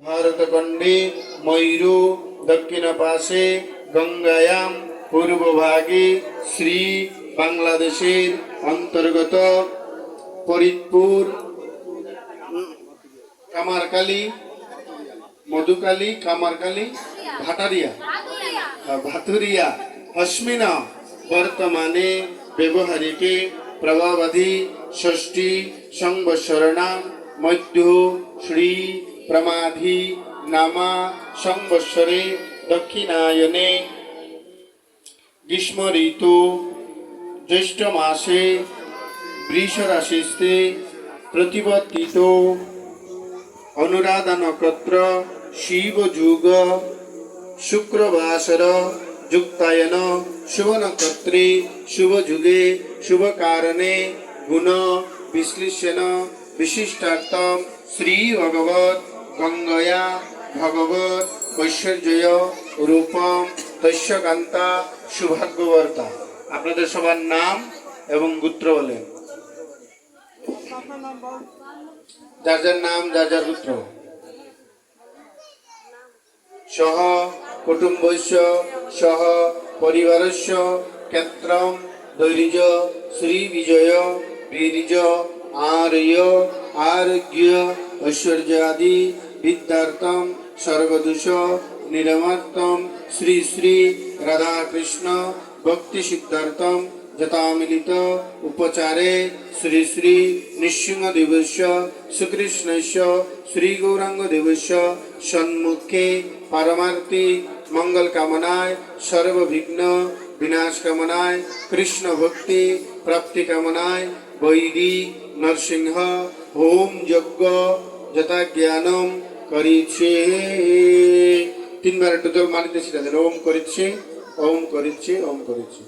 ভারতখণ্ডে ময়ূর দক্ষিণ পাশে গঙ্গায়াম পূর্বভাগে শ্রী বাংলাদেশের অন্তর্গত ফরিদপুর কামারকালী মধুকালী কামারকালী ভাতুরিয়া अस्मिन् वर्तमाने व्यवहारिके प्रभावधि षष्ठी संवत्सराणां मध्य श्री प्रमाधि नामा संवत्सरे दक्षिणायने ग्रीष्म ऋतु ज्येष्ठ मासे वृष राशिस्थे प्रतिपत्तित अनुराधा नक्षत्र शिव युग शुक्रवासर युक्तायन शुभ नक्षत्रे शुभ युगे शुभ कारणे गुण विश्लेषण विशिष्टार्थम श्री भगवत गंगया भगवत ऐश्वर्य रूपम तस्यकांता सौभाग्यवर्ता। আপনাদের সবার নাম এবং গোত্র বলেন। যার যার নাম যার যার গোত্র। সহ কুটুম্বস্য সহ পরিবারস্য ক্ষেত্রম ধৈর্য শ্রী বিজয় বীর্য আরয় আরোগ্য ঐশ্বর্য আদি বিদ্যার্থম সর্বদোষ নিরমার্থম শ্রী শ্রী রাধাকৃষ্ণ ভক্তি সিদ্ধার্থম যথামিলিত উপচারে শ্রী শ্রী নৃসিংহদেবস্য শ্রীকৃষ্ণস্য শ্রী গৌরাঙ্গদেবস্য সন্মুখে পারমার্থিক মঙ্গল কামনায় সর্ববিঘ্ন বিনাশ কামনায় কৃষ্ণ ভক্তি প্রাপ্তি কামনায় বৈদিক নরসিংহ হোম যজ্ঞ যথা জ্ঞানম করিছে। তিনবার একটু মানিতে শিখা ওম করিছে ওম করিছে ওম করিছে।